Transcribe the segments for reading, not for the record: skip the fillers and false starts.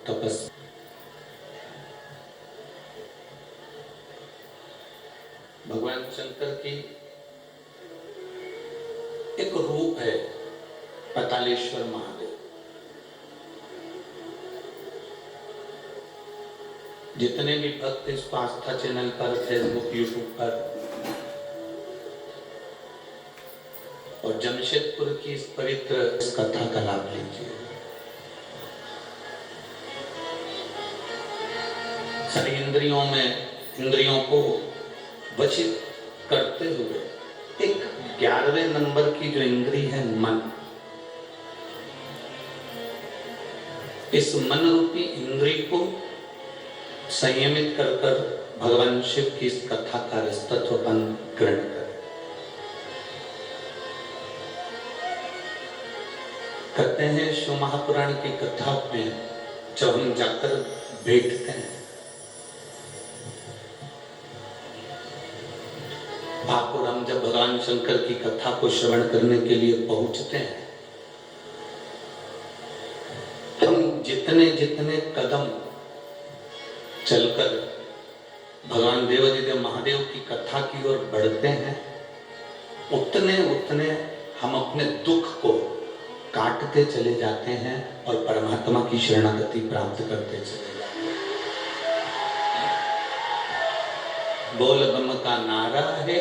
तपस्या। भगवान शंकर की एक रूप है पातालेश्वर महादेव। जितने भी भक्त इस आस्था चैनल पर, फेसबुक, यूट्यूब पर और जमशेदपुर की इस पवित्र कथा का लाभ लीजिए। सारी इंद्रियों को वशित करते हुए एक 11वें नंबर की जो इंद्री है मन, इस मन रूपी इंद्री को संयमित कर कर भगवान शिव की इस कथा का रसतत्वपन ग्रहण करें। कहते हैं शिव महापुराण की कथा में जब हम जाकर बैठते हैं, आप और हम जब भगवान शंकर की कथा को श्रवण करने के लिए पहुंचते हैं, हम जितने जितने कदम चलकर भगवान देवादिदेव महादेव की कथा की ओर बढ़ते हैं, उतने उतने हम अपने दुख को काटते चले जाते हैं और परमात्मा की शरणागति प्राप्त करते चले जाते हैं। बोल बम का नारा है,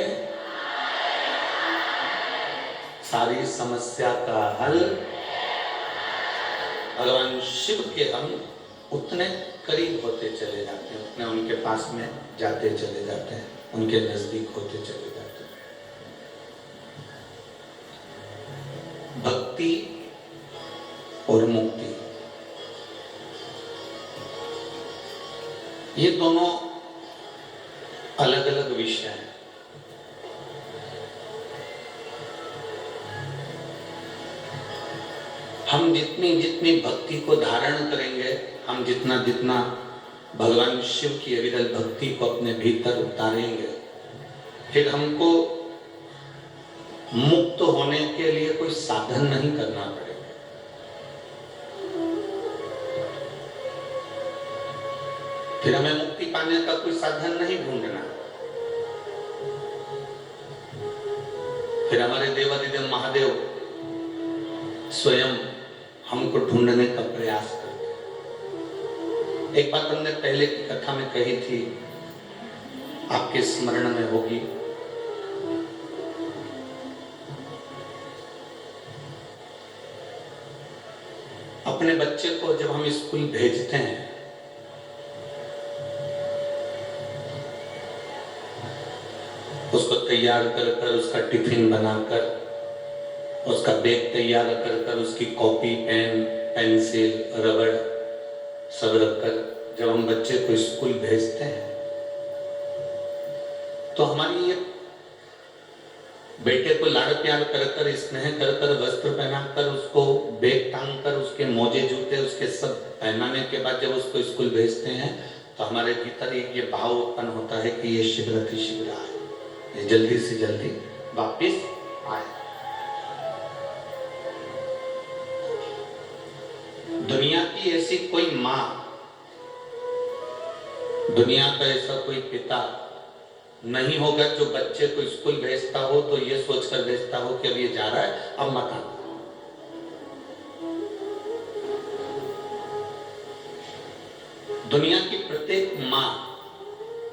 सारी समस्या का हल। भगवान शिव के हम उतने करीब होते चले जाते हैं, उतने उनके पास में जाते चले जाते हैं, उनके नजदीक होते चले जाते हैं। भक्ति और मुक्ति, ये दोनों अलग अलग विषय हैं। हम जितनी जितनी भक्ति को धारण करेंगे, हम जितना जितना भगवान शिव की अविरल भक्ति को अपने भीतर उतारेंगे, फिर हमको मुक्त होने के लिए कोई साधन नहीं करना पड़ेगा। फिर हमें मुक्ति पाने का कोई साधन नहीं ढूंढना। फिर हमारे देवादिदेव महादेव स्वयं हमको ढूंढने का प्रयास करते हैं। एक बात हमने पहले की कथा में कही थी, आपके स्मरण में होगी। अपने बच्चे को जब हम स्कूल भेजते हैं, उसको तैयार कर कर, उसका टिफिन बनाकर, उसका बैग तैयार कर कर, उसकी कॉपी, पेन, पेंसिल, रबड़ सब रखकर जब हम बच्चे को स्कूल भेजते हैं, तो हमारी ये बेटे को लाड़ प्यार कर कर, स्नेह कर कर, वस्त्र पहनाकर, उसको बैग टांग कर, उसके मोजे जूते उसके सब पहनाने के बाद जब उसको स्कूल भेजते हैं, तो हमारे भीतर एक ये भाव उत्पन्न होता है कि ये शीघ्र शीघ्र आए, ये जल्दी से जल्दी वापिस आए। दुनिया की ऐसी कोई माँ, दुनिया का ऐसा कोई पिता नहीं होगा जो बच्चे को स्कूल भेजता हो तो ये सोचकर भेजता हो कि अब ये जा रहा है, अब मत आना। दुनिया की प्रत्येक माँ,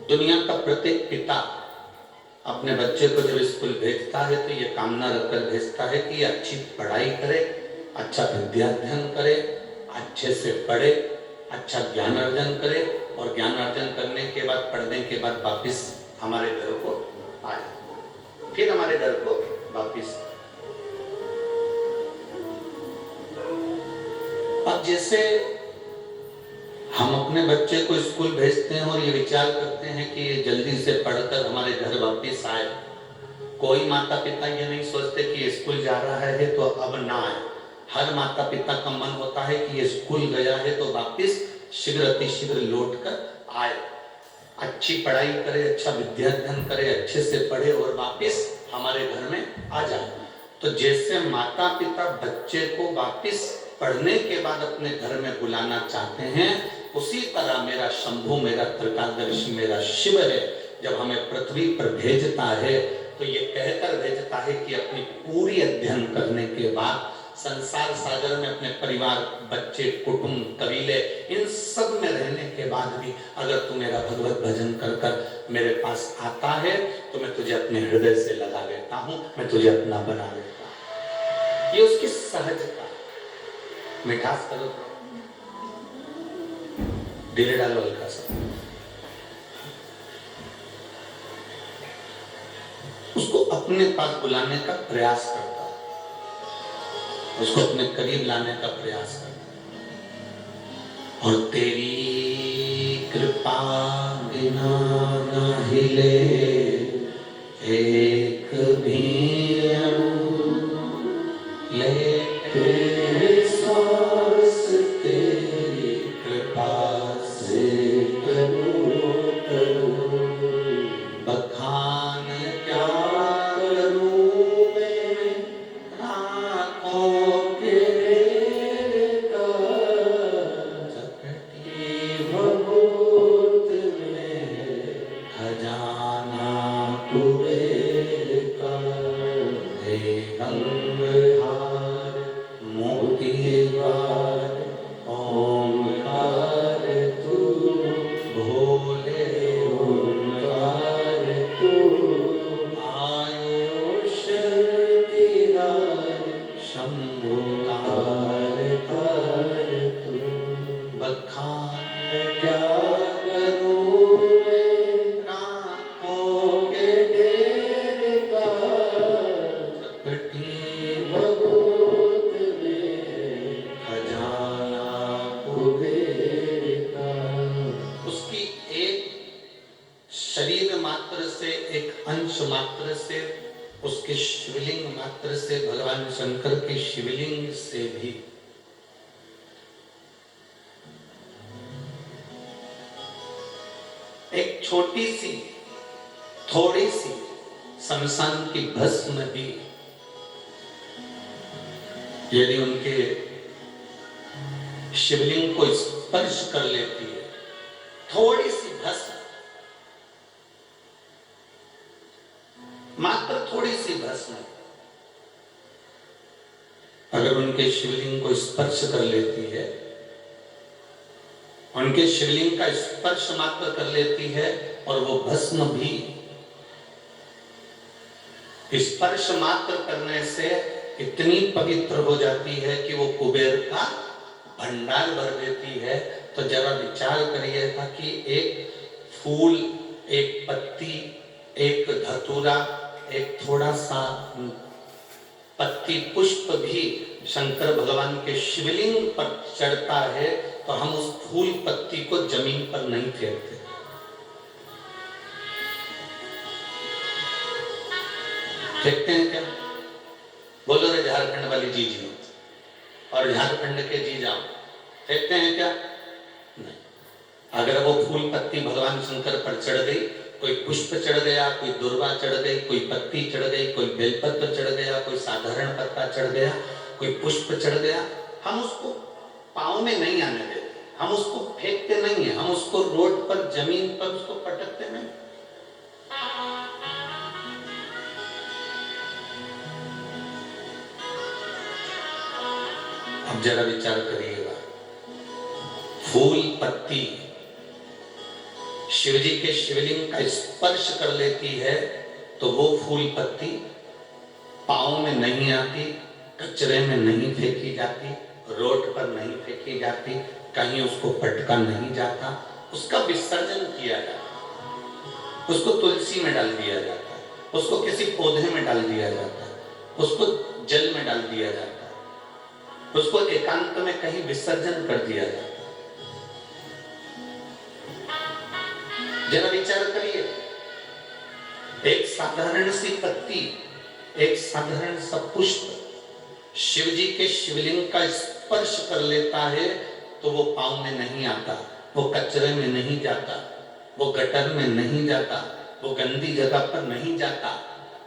दुनिया का प्रत्येक पिता अपने बच्चे को जब स्कूल भेजता है तो ये कामना रखकर भेजता है कि अच्छी पढ़ाई करे, अच्छा विद्याध्ययन करे, अच्छे से पढ़े, अच्छा ज्ञान अर्जन करे, और ज्ञान अर्जन करने के बाद, पढ़ने के बाद वापिस हमारे घर को आए, फिर हमारे घर को वापिस। अब जैसे हम अपने बच्चे को स्कूल भेजते हैं और ये विचार करते हैं कि ये जल्दी से पढ़कर हमारे घर वापिस आए, कोई माता पिता ये नहीं सोचते कि स्कूल जा रहा है तो अब ना आए। हर माता पिता का मन होता है कि ये स्कूल गया है तो वापिस शीघ्र अतिशीघ्र लौट कर आए, अच्छी पढ़ाई करे, अच्छा विद्याध्ययन करे, अच्छे से पढ़े और वापिस हमारे घर में आ जाए। तो जैसे माता पिता बच्चे को वापिस पढ़ने के बाद अपने घर में बुलाना चाहते हैं, उसी तरह मेरा शंभु, मेरा त्रिकालदर्शी, मेरा शिव है, जब हमें पृथ्वी पर भेजता है तो ये कहकर भेजता है कि अपनी पूरी अध्ययन करने के बाद संसार सागर में अपने परिवार, बच्चे, कुटुंब, कबीले, इन सब में रहने के बाद भी अगर तू मेरा भगवत भजन कर कर मेरे पास आता है तो मैं तुझे अपने हृदय से लगा लेता हूं, मैं तुझे अपना बना लेता हूं। ये उसकी सहजता। मिठास करो तो धीरे डालो हल्का सा। उसको अपने पास बुलाने का प्रयास करता है, उसको अपने करीब लाने का प्रयास करता है। और तेरी कृपा बिना न हिले एक भी अणु, लेके सांस तेरी कृपा से करूं करूं, बखान क्या करूं मैं रातों के ढेर का, चकटी भभूत में खजाना कुबेर का, हे गंगहार मोतीबार ओंकार तू, भोले ओंकार तू, आयुष तिहार शंभुकार कर तू, बखान क्या करूं मैं रातों के ढेर का, चकटी भभूत में खजाना कुबेर का। उसकी एक शरीर मात्र से, एक अंश मात्र से, उसके शिवलिंग मात्र से, भगवान शंकर के शिवलिंग से भी एक छोटी सी, थोड़ी सी शमशान की भस्म भी यदि उनके शिवलिंग को स्पर्श कर लेती है, थोड़ी सी भस्म, मात्र थोड़ी सी भस्म अगर उनके शिवलिंग को स्पर्श कर लेती है, उनके शिवलिंग का स्पर्श मात्र कर लेती है, और वो भस्म भी स्पर्श मात्र करने से इतनी पवित्र हो जाती है कि वो कुबेर का भंडार भर देती है। तो जरा विचार करिएगा कि एक फूल, एक पत्ती, एक धतूरा, एक थोड़ा सा पत्ती पुष्प भी शंकर भगवान के शिवलिंग पर चढ़ता है तो हम उस फूल पत्ती को जमीन पर नहीं फेंकते। फेंकते हैं क्या? बोलो रे झारखंड वाली जी जी और झारखंड के जी जाओ, फेंकते हैं क्या? नहीं। अगर वो फूल पत्ती भगवान शंकर पर चढ़ गई, कोई पुष्प चढ़ गया, कोई दुर्वा चढ़ गई, कोई पत्ती चढ़ गई, कोई बेलपत्र चढ़ गया, कोई साधारण पत्ता चढ़ गया, कोई पुष्प चढ़ गया, हम उसको पाँव में नहीं आने देते, हम उसको फेंकते नहीं है, हम उसको रोड पर, जमीन पर उसको पटकते नहीं। अब जरा विचार करिएगा, फूल पत्ती शिवजी के शिवलिंग का स्पर्श कर लेती है तो वो फूल पत्ती पाँव में नहीं आती, कचरे में नहीं फेंकी जाती, रोड पर नहीं फेंकी जाती, कहीं उसको पटका नहीं जाता, उसका विसर्जन किया जाता, उसको तुलसी में डाल दिया जाता है, उसको किसी पौधे में डाल दिया जाता है, उसको जल में डाल दिया जाता है, उसको एकांत में कहीं विसर्जन कर दिया जाता है। जरा विचार करिए, एक साधारण सी पत्ती, एक साधारण सा पुष्प शिवजी के शिवलिंग का स्पर्श कर लेता है तो वो पाँव में नहीं आता, वो कचरे में नहीं जाता, वो गटर में नहीं जाता, वो गंदी जगह पर नहीं जाता।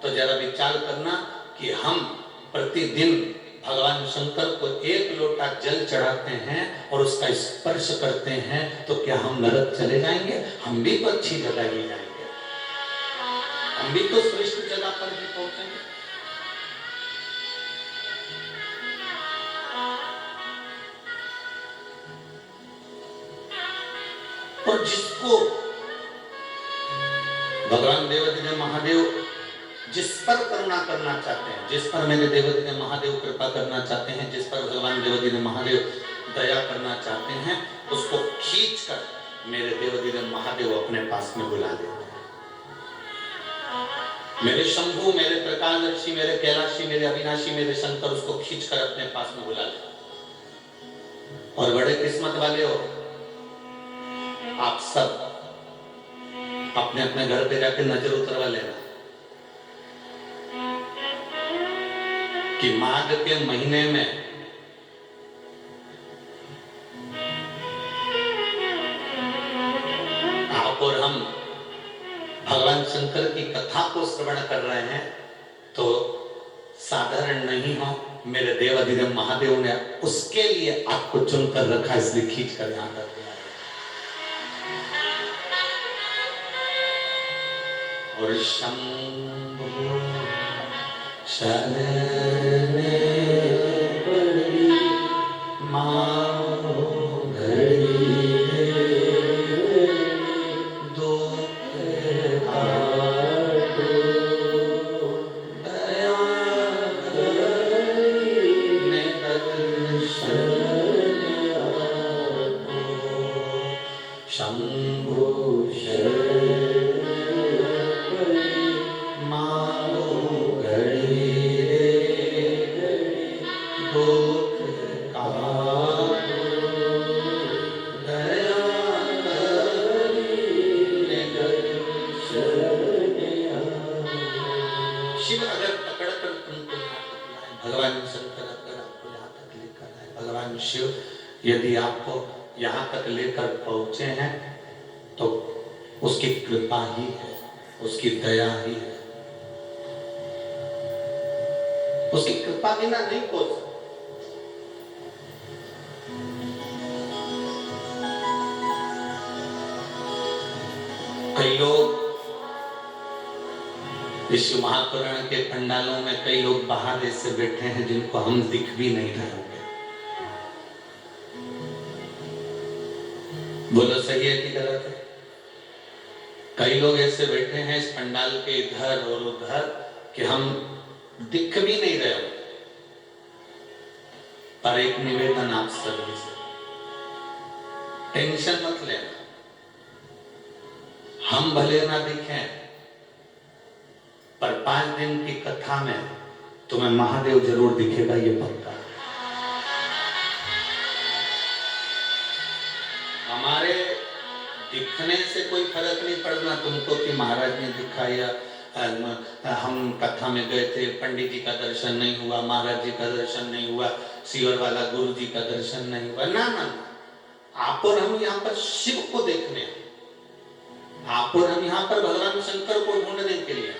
तो जरा विचार करना कि हम प्रतिदिन भगवान शंकर को एक लोटा जल चढ़ाते हैं और उसका स्पर्श करते हैं तो क्या हम नरक चले जाएंगे? हम भी तो अच्छी जगह ही जाएंगे, हम भी तो श्रेष्ठ जगह पर ही पहुंचेंगे। और जिसको भगवान देवदेव महादेव जिस पर करुणा करना चाहते हैं, जिस पर मेरे देवदेव महादेव कृपा करना चाहते हैं, जिस पर भगवान देवदेव महादेव दया करना चाहते हैं, उसको खींचकर मेरे देवदेव महादेव अपने पास में बुला लेते हैं। मेरे शंभु, मेरे प्रकाशदर्शी, मेरे कैलाशी, मेरे अविनाशी, मेरे शंकर उसको खींचकर अपने पास में बुला लेते हैं। और बड़े किस्मत वाले हो आप सब, अपने अपने घर पे जाकर नजर उतरवा लेना कि माघ के महीने में आप और हम भगवान शंकर की कथा को श्रवण कर रहे हैं तो साधारण नहीं हो, मेरे देवाधिदेव महादेव ने उसके लिए आपको चुनकर रखा, इसलिए खींच कर यहां तक लाया। और शंभो शरणे पड़ी माओ घड़ी दुख काटो दया ने दर्शन आपको। शंभो शिव यदि आपको यहाँ तक लेकर पहुंचे हैं तो उसकी कृपा ही है, उसकी दया ही है, उसकी कृपा बिना नहीं पहुंच सकते। कई लोग विश्व महापुराण के पंडालों में कई लोग बाहर ऐसे बैठे हैं जिनको हम दिख भी नहीं रहे होंगे। बोलो सही है कि गलत है? कई लोग ऐसे बैठे हैं इस पंडाल के इधर और उधर कि हम दिख भी नहीं रहे होंगे। पर एक निवेदन आप सभी से, टेंशन मत लेना, हम भले ना दिखें पर 5 दिन की कथा में तुम्हें महादेव जरूर दिखेगा, ये पक्का। हमारे दिखने से कोई फर्क नहीं पड़ना तुमको कि महाराज ने दिखाया, हम कथा में गए थे, पंडित जी का दर्शन नहीं हुआ, महाराज जी का दर्शन नहीं हुआ, सीवर वाला गुरु जी का दर्शन नहीं हुआ। ना ना, आप और हम यहाँ पर शिव को देखने, आप और हम यहाँ पर भगवान शंकर को ढूंढने के लिए।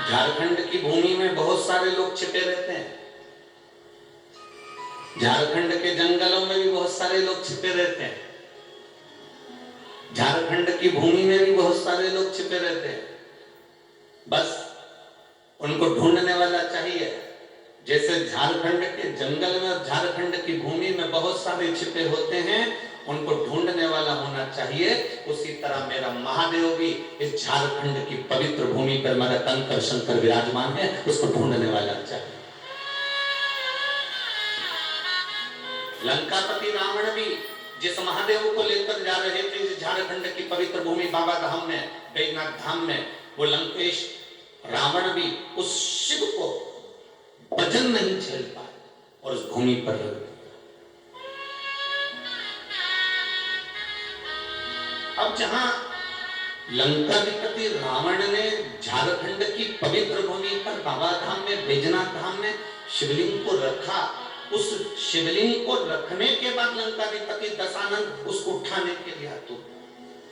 झारखंड की भूमि में बहुत सारे लोग छिपे रहते हैं, झारखंड के जंगलों में भी बहुत सारे लोग छिपे रहते हैं, झारखंड की भूमि में भी बहुत सारे लोग छिपे रहते हैं। बस उनको ढूंढने वाला चाहिए। जैसे झारखंड के जंगल में और झारखंड की भूमि में बहुत सारे छिपे होते हैं, उनको ढूंढने वाला होना चाहिए। उसी तरह मेरा महादेव भी इस झारखंड की पवित्र भूमि पर मेरा कंकर शंकर विराजमान है, उसको ढूंढने वाला चाहिए। लंकापति रावण भी जिस महादेव को लेकर जा रहे थे इस झारखंड की पवित्र भूमि बाबा धाम में, बैजनाथ धाम में, वो लंकेश रावण भी उस शिव को वजन नहीं झेल पाए और उस भूमि पर रह गए। अब जहां लंकाधिपति रावण ने झारखंड की पवित्र भूमि पर बाबा धाम में, बैजनाथ धाम में शिवलिंग को रखा, उस शिवलिंग को रखने के बाद लंकाधिपति दशानन उसको उठाने के लिए आतुर,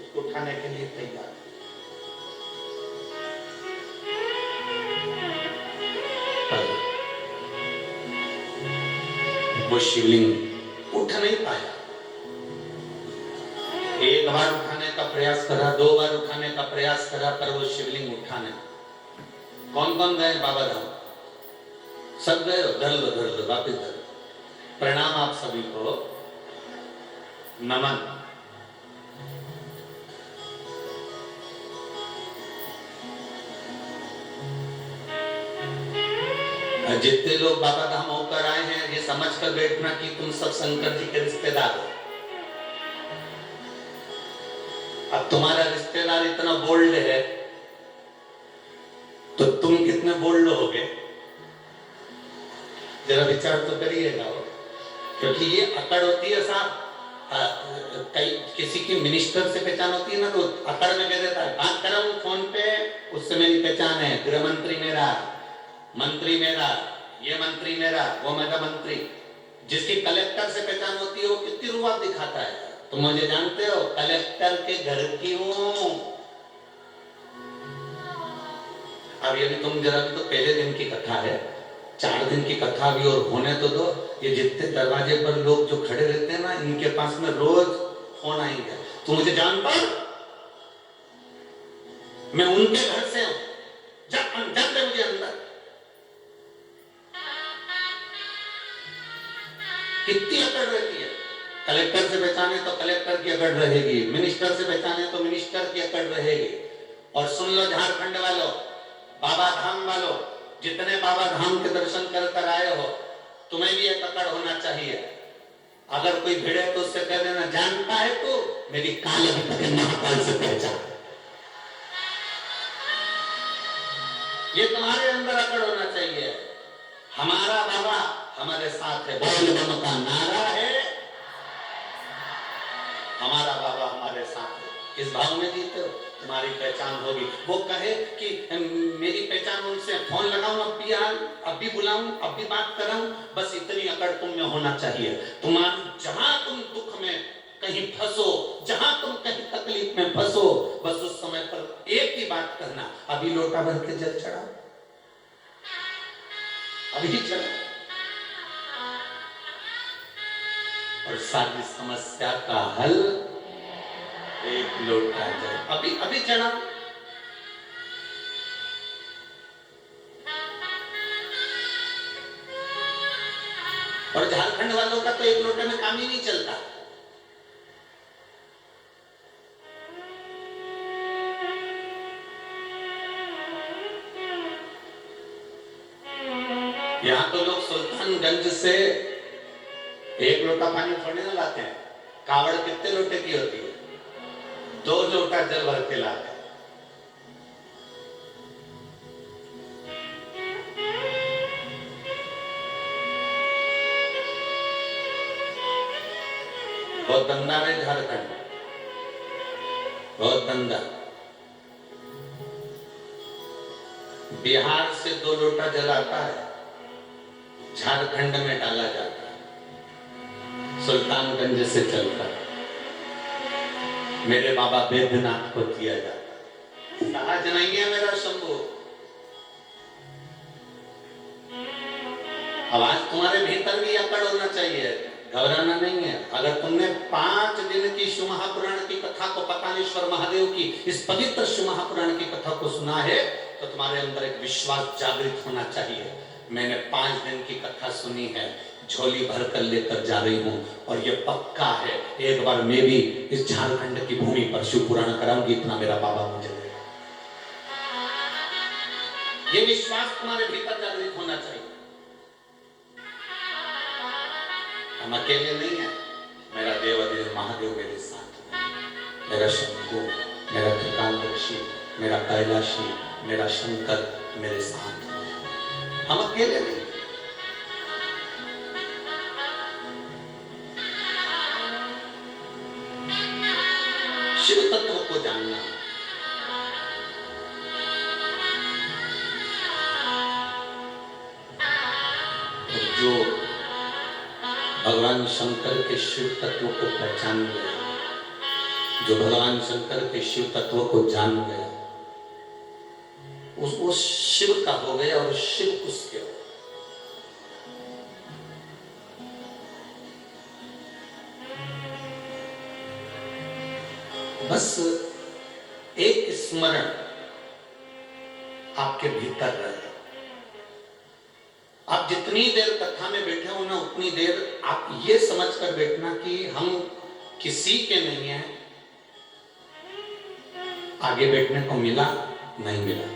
उसको उठाने के लिए तैयार। वो शिवलिंग उठ नहीं पाया। एक बार उठाने का प्रयास करा, 2 बार उठाने का प्रयास करा, पर वो शिवलिंग उठा नहीं। कौन कौन गए बाबा धाम? सब गए, धर लो वापिस धर। प्रणाम आप सभी को, नमन। जितने लोग बाबा धाम होकर आए हैं, ये समझ कर बैठना कि तुम सब शंकर जी के रिश्तेदार हो। अब तुम्हारा रिश्तेदार इतना बोल्ड है तो तुम कितने बोल्ड होगे, जरा विचार तो करिएगा। क्योंकि ये अकड़ होती है साहब, कई किसी की मिनिस्टर से पहचान होती है ना, तो अकड़ में कह देता है बात कर रहा हूं फोन पे, उससे मेरी पहचान है, गृह मंत्री मेरा, मंत्री मेरा, ये मंत्री मेरा, वो मेरा मंत्री। जिसकी कलेक्टर से पहचान होती है वो कितनी रुआब दिखाता है। तुम मुझे जानते हो, कलेक्टर के घर की हूं। अब ये भी तुम जरा भी, तो पहले दिन की कथा है, 4 दिन की कथा भी और होने तो दो। ये जितने दरवाजे पर लोग जो खड़े रहते हैं ना, इनके पास में रोज फोन आएंगे, तू मुझे जानता है, मैं उनके घर से हूं, जब मुझे अंदर। कितनी अकड़ रहती है। कलेक्टर से पहचाने तो कलेक्टर की अकड़ रहेगी, मिनिस्टर से पहचाने तो मिनिस्टर की अकड़ रहेगी। और सुन लो झारखंड वालों, बाबा धाम वालों, जितने बाबा धाम के दर्शन कर आए हो, तुम्हें भी एक अकड़ होना चाहिए। अगर कोई भिड़े तो उससे कह देना, जानता है तू मेरी काल अभी तक महाकाल से पहचान। ये तुम्हारे अंदर अकड़ होना चाहिए। हमारा बाबा हमारे साथ है, बोल बम का नारा है, हमारा बाबा हमारे साथ है। इस भाव में जीते हो, तुम्हारी पहचान होगी। वो कहे कि मेरी पहचान उनसे, फोन लगाऊं अब भी, अब भी बुलाऊं, अब भी बात कराऊं, बस इतनी अकड़ तुम में होना चाहिए। जहां तुम दुख में कहीं फंसो, जहां तुम कहीं तकलीफ में फंसो, बस उस समय पर एक ही बात करना, अभी लोटा भर के जल चढ़ाओ, अभी चढ़ाओ, और सारी समस्या का हल एक लोटा जल, अभी चढ़ा। और झारखंड वालों का तो एक लोटे में काम ही नहीं चलता। यहां तो लोग सुल्तानगंज से एक लोटा पानी थोड़े ना लाते हैं, कावड़ कितने लोटे की होती है, 2 लोटा जल भर के लाते हैं। बहुत गंदा है झारखंड, बहुत गंदा। बिहार से 2 लोटा जल आता है, झारखंड में डाला जाता है, सुल्तानगंज से चलकर मेरे बाबा बैद्यनाथ को दिया जाता है। सहज नहीं है मेरा शंभू। आवाज तुम्हारे भीतर भी अकड़ होना चाहिए, घबराना नहीं है। अगर तुमने 5 दिन की शिव महापुराण की कथा को, पतानेश्वर महादेव की इस पवित्र शिव महापुराण की कथा को सुना है, तो तुम्हारे अंदर एक विश्वास जागृत होना चाहिए। मैंने 5 दिन की कथा सुनी है, झोली भर कर लेकर जा रही हूं, और ये पक्का है एक बार मैं भी इस झारखंड की भूमि पर शिव पुराण कराऊंगी, इतना मेरा बाबा मुझे दे। ये विश्वास तुम्हारे भीतर जागृत होना चाहिए। हम अकेले नहीं है, मेरा देवादेव महादेव मेरे साथ, मेरा शंभू, मेरा त्रिकालदर्शी, मेरा कैलाशी, मेरा शंकर मेरे साथ। हम अकेले नहीं। शिव तत्व को जानना, शंकर के शिव तत्व को पहचान गया, जो भगवान शंकर के शिव तत्व को जान गया, वो शिव का हो गया और शिव उसके हो। बस एक स्मरण आपके भीतर रहे। आप जितनी देर कथा में बैठे हो ना, उतनी देर आप ये समझकर बैठना कि हम किसी के नहीं हैं। आगे बैठने को मिला नहीं मिला,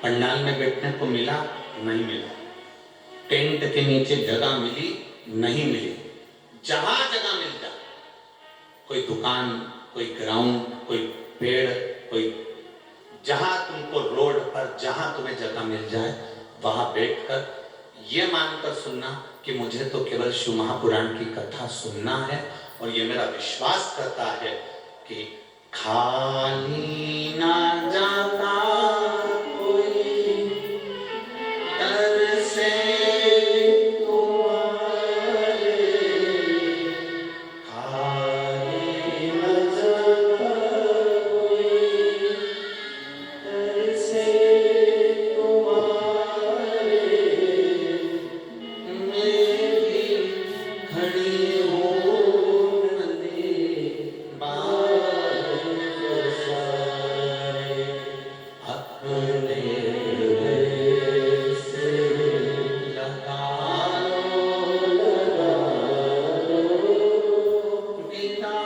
पंडाल में बैठने को मिला नहीं मिला, टेंट के नीचे जगह मिली नहीं मिली, जहां जगह मिल जाए, कोई दुकान, कोई ग्राउंड, कोई पेड़, कोई जहां तुमको रोड पर जहां तुम्हें जगह मिल जाए, वहां बैठकर ये मानकर सुनना कि मुझे तो केवल शिव महापुराण की कथा सुनना है, और ये मेरा विश्वास करता है कि खाली ना जाता कोई दर से तुम्हारे, खाली ना जाता कोई दर से तुम्हारे, मैं भी खड़ी हूँ नदी बार सारे, अपने से लगा लो बिना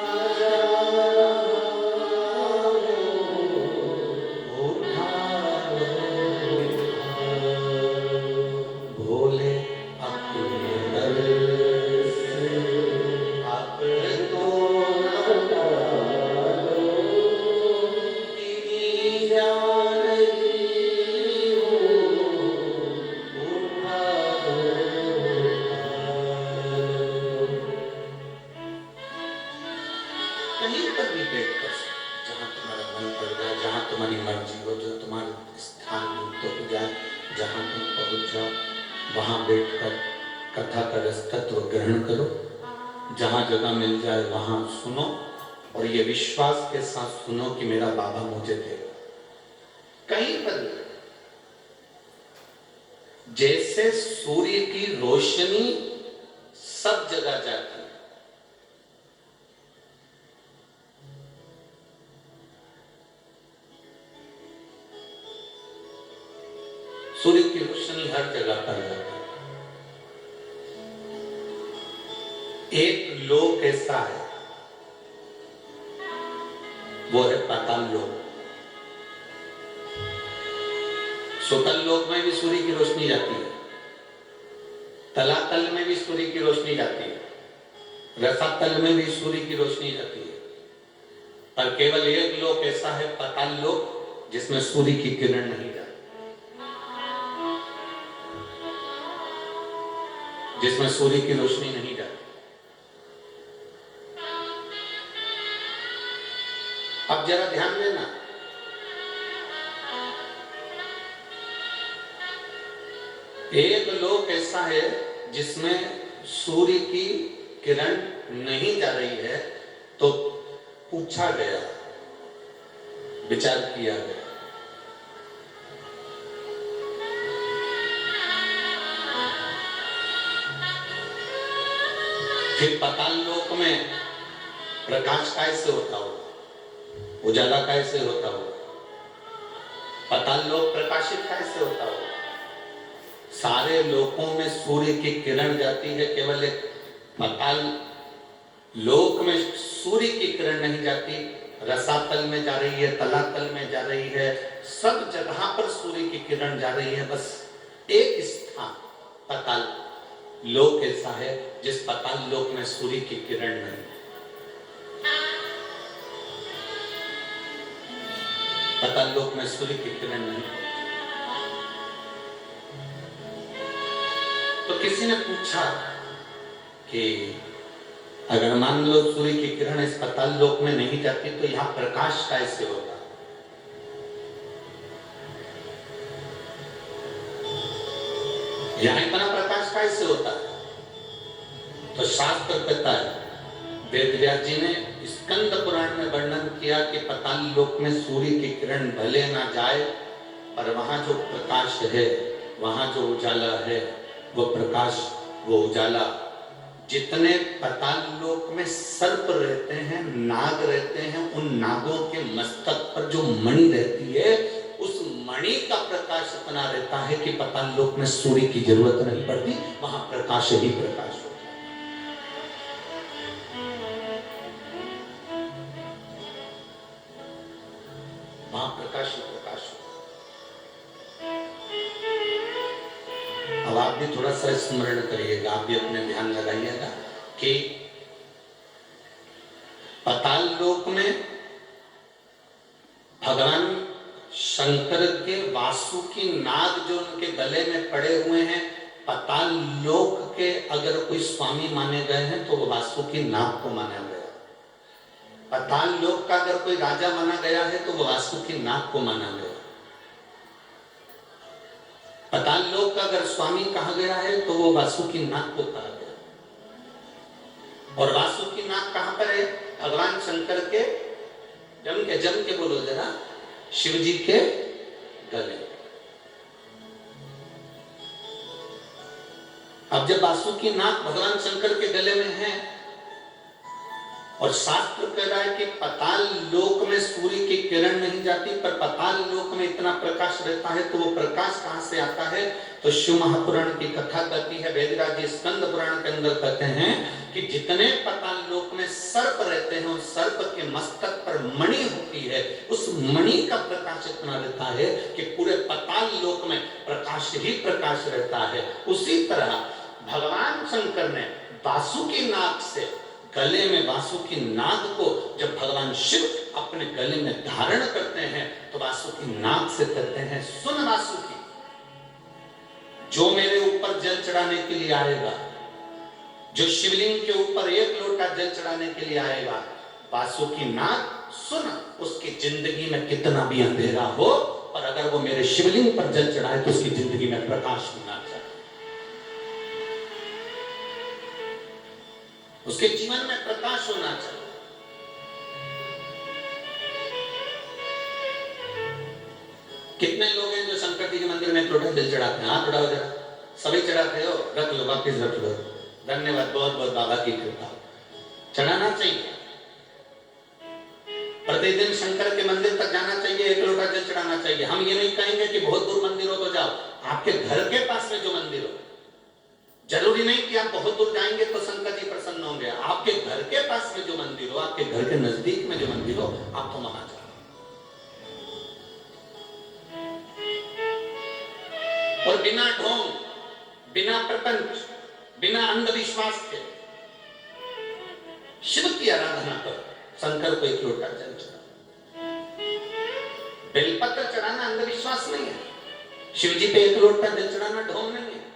भोले अपने दर से आप तो लगा लो, तेरी जान ही हो, उठा लो। कहीं पर भी बैठकर जहाँ तुम्हारा मन पड़ जाए, जहाँ तुम्हारी मर्जी हो, जो तुम्हारा स्थान युक्त हो जाए, जहाँ तुम पहुँच जाओ, वहाँ बैठकर कथा का रस तत्व ग्रहण करो। जहाँ जगह मिल जाए वहाँ सुनो, और ये विश्वास के साथ सुनो कि मेरा बाबा मुझे देगा। कहीं पर भी जैसे सूर्य की रोशनी सब जगह जाती है, सूर्य की रोशनी हर जगह पर जाती है। एक लोक ऐसा है, वो है पाताल लोक। सुतल लोक में भी सूर्य की रोशनी जाती है, तलातल में भी सूर्य की रोशनी जाती है, रसातल में भी सूर्य की रोशनी जाती है, पर केवल एक लोक ऐसा है, पाताल लोक, जिसमें सूर्य की किरण नहीं जाती, जिसमें सूर्य की रोशनी नहीं जाती। अब जरा ध्यान देना, एक लोक ऐसा है जिसमें सूर्य की किरण नहीं जा रही है, तो पूछा गया, विचार किया गया, फिर पाताल लोक में प्रकाश कैसे होता होगा, उजाला कैसे होता होगा, पाताल लोक प्रकाशित कैसे होता होगा। सारे लोकों में सूर्य की किरण जाती है, केवल एक पाताल लोक में सूर्य की किरण नहीं जाती, रसातल में जा रही है, तलातल में जा रही है, सब जगह पर सूर्य की किरण जा रही है। बस एक स्थान पाताल लोक ऐसा है जिस पाताल लोक में सूर्य की किरण नहीं। पाताल लोक में सूर्य की किरण नहीं। तो किसी ने पूछा कि अगर मान लो सूर्य की किरण इस पाताल लोक में नहीं जाती, तो यहां प्रकाश कैसे होता? यहाँ इतना प्रकाश कैसे होता है? तो शास्त्र कहता है, वेद व्यास जी ने स्कंद पुराण में वर्णन किया कि पाताल लोक में सूर्य की किरण भले ना जाए, पर वहां जो प्रकाश है, वहां जो उजाला है, वो प्रकाश, वो उजाला, जितने पाताल लोक में सर्प रहते हैं, नाग रहते हैं, उन नागों के मस्तक पर जो मणि रहती है, उस मणि का प्रकाश इतना रहता है कि पाताल लोक में सूर्य की जरूरत नहीं पड़ती, वहां प्रकाश ही प्रकाश होता है। वहां प्रकाश ही प्रकाश होता है। अब आप भी थोड़ा सा स्मरण करिएगा, आप भी अपने ध्यान लगाइएगा कि पाताल लोक में भगवान शंकर के वासुकी नाग जो उनके गले में पड़े हुए हैं, पाताल लोक के अगर कोई स्वामी माने गए हैं तो वो वासुकी नाग को माना गया। पाताल लोक का अगर कोई राजा माना गया है तो वो वासुकी नाग को माना गया। पाताल लोक का अगर स्वामी कहा गया है तो वो वासुकी नाग को कहा गया। और वासुकी नाग कहां पर है? भगवान शंकर के जम के बोलो जरा, शिव जी के गले। अब जब वासुकी नाग भगवान शंकर के गले में है और शास्त्र कह रहा है कि पाताल लोक में सूर्य की किरण नहीं जाती, पर पाताल लोक में इतना प्रकाश रहता है, तो वो प्रकाश कहां से आता है? तो शिव महापुराण की कथा कहती है, वेदराज स्कंद पुराण के अंदर कहते हैं कि जितने पाताल लोक में सर्प रहते हैं, उस सर्प के मस्तक पर मणि होती है, उस मणि का प्रकाश इतना रहता है कि पूरे पाताल लोक में प्रकाश ही प्रकाश रहता है। उसी तरह भगवान शंकर ने वासुकी नाग से, गले में वासुकी नाग को जब भगवान शिव अपने गले में धारण करते हैं, तो वासुकी नाग से कहते हैं, सुन वासुकी, जो मेरे ऊपर जल चढ़ाने के लिए आएगा, जो शिवलिंग के ऊपर एक लोटा जल चढ़ाने के लिए आएगा, वासुकी नाग सुन, उसकी जिंदगी में कितना भी अंधेरा हो, और अगर वो मेरे शिवलिंग पर जल चढ़ाए तो उसकी जिंदगी में प्रकाश होना चाहिए, उसके जीवन में प्रकाश होना चाहिए। कितने लोग हैं जो शंकर जी के मंदिर में एक लोटा जल चढ़ाते हैं? हाथ उठाओ जरा। सभी चढ़ाते हो? रख लो, वापिस रख लो। धन्यवाद, बहुत बहुत बाबा की कृपा। चढ़ाना चाहिए, प्रतिदिन शंकर के मंदिर तक जाना चाहिए, एक लोटा जल चढ़ाना चाहिए। हम ये नहीं कहेंगे कि बहुत दूर मंदिर हो तो जाओ, आपके घर के पास में जो मंदिर हो, जरूरी नहीं कि आप बहुत दूर जाएंगे तो शंकर जी प्रसन्न होंगे। आपके घर के पास में जो मंदिर हो, आपके घर के नजदीक में जो मंदिर हो, आप तो वहां जाओ। और बिना ढोंग, बिना प्रपंच, बिना अंधविश्वास के शिव की आराधना करो। शंकर को एक लोटा जल चढ़ाओ। बेलपत्र चढ़ाना अंधविश्वास नहीं है, शिव जी पे एक लोटा जल चढ़ाना ढोंग नहीं है।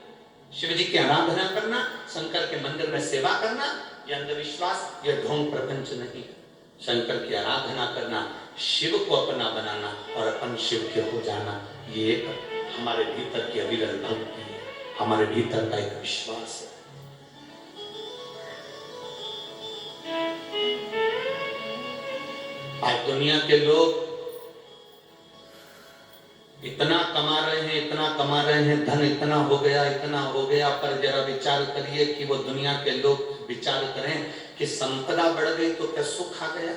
शिव जी की आराधना करना, शंकर के मंदिर में सेवा करना, यह अंधविश्वास, यह ढोंग प्रपंच नहीं है। शंकर की आराधना करना, शिव को अपना बनाना और अपन शिव के हो जाना, ये एक हमारे भीतर की अविरल भक्ति है, हमारे भीतर का एक विश्वास है। आज दुनिया के लोग इतना कमा रहे हैं, इतना कमा रहे हैं, धन इतना हो गया, पर जरा विचार करिए कि वो दुनिया के लोग विचार करें कि संपदा बढ़ गई तो क्या सुख आ गया?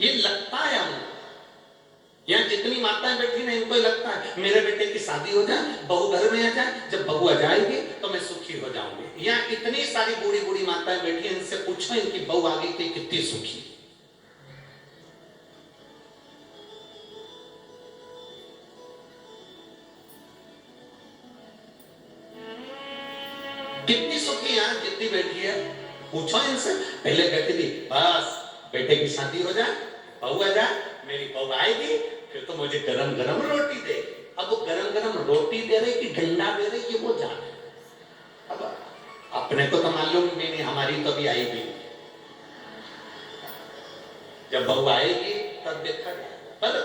ये लगता है हमको। यहाँ जितनी माताएं बैठी ना, इनको लगता है मेरे बेटे की शादी हो जाए, बहू घर में आ जाए, जब बहू आ जाएगी तो मैं सुखी हो जाऊंगी। यहाँ इतनी सारी बूढ़ी बूढ़ी माताएं बैठी हैं, इनसे पूछो इनकी बहू आ गई थी कितनी सुखी, कितनी सुखी यहाँ जितनी बैठी है, पूछो इनसे। पहले कहती थी बस बेटे की शादी हो जाए, बहू आ जाए, मेरी बहू आएगी फिर तो मुझे गरम गरम रोटी दे। अब वो गरम गरम रोटी दे रही कि डंडा दे रही, ये वो जाने। अब अपने को तो मालूम भी नहीं, हमारी तो अभी आई भी नहीं। जब बहू आएगी तब देखा जाए। पर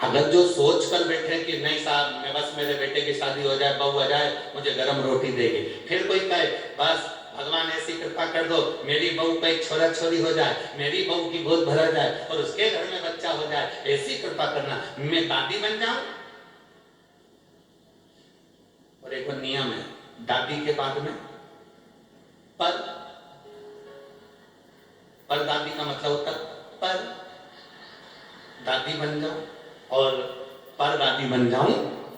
अगर जो सोच कर बैठे कि नहीं साहब मैं बस मेरे बेटे की शादी हो जाए, बहू आ जाए, मुझे गरम रोटी देगी, फिर कोई कहे बस भगवान ऐसी कृपा कर दो मेरी बहू का एक छोरा छोरी हो जाए, मेरी बहू की गोद भरा जाए और उसके घर में बच्चा हो जाए, ऐसी कृपा करना, मैं दादी बन जाऊं। और एक नियम है दादी के बाद में पर दादी का मतलब होता पर दादी बन जाऊं और पर दादी बन जाऊं,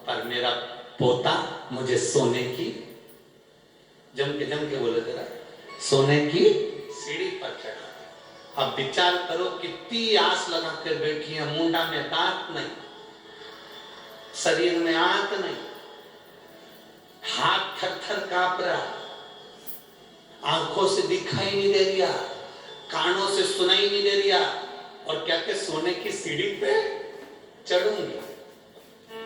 पर मेरा पोता मुझे सोने की जम के बोले जरा, सोने की सीढ़ी पर चढ़ा। अब विचार करो कितनी आस लगा कर बैठी है, मुंडा में दांत नहीं, शरीर में आंत नहीं, हाथ थर थर कांप रहा, आंखों से दिखाई नहीं दे रहा, कानों से सुनाई नहीं दे रहा, और क्या के सोने की सीढ़ी पे चढ़ूंगी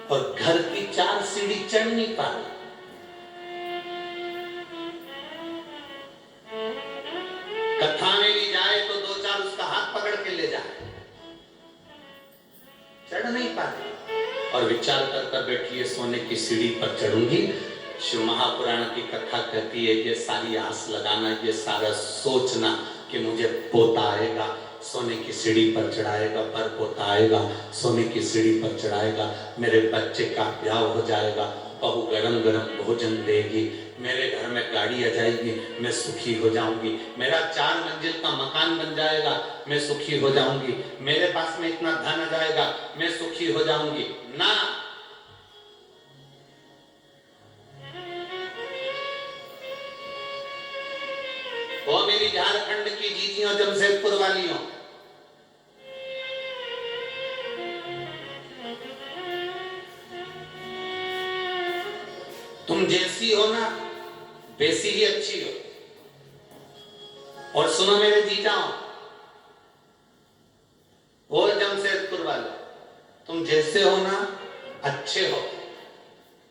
और घर की 4 सीढ़ी चढ़ नहीं पा रही। कथा में भी जाए तो 2-4 उसका हाथ पकड़ के ले जाए, चढ़ नहीं पा रही और विचार कर बैठी है सोने की सीढ़ी पर चढ़ूंगी। शिव महापुराण की कथा कहती है ये सारी आस लगाना, ये सारा सोचना कि मुझे पोता आएगा सोने की सीढ़ी पर चढ़ाएगा, पर पोता आएगा सोने की सीढ़ी पर चढ़ाएगा, मेरे बच्चे का ब्याह हो जाएगा, बहू गरम गरम भोजन देगी, मेरे घर में गाड़ी आ जाएगी, मैं सुखी हो जाऊंगी, मेरा 4 मंजिल का मकान बन जाएगा, मैं सुखी हो जाऊंगी, मेरे पास में इतना धन आ जाएगा, मैं सुखी हो जाऊंगी। ना, वो मेरी झारखंड की जीजियों, जमशेदपुर वालियों, तुम जैसी हो ना वैसी ही अच्छी हो। और सुनो मेरे जीजाओं, वो जमशेदपुर वाले, तुम जैसे हो ना अच्छे हो,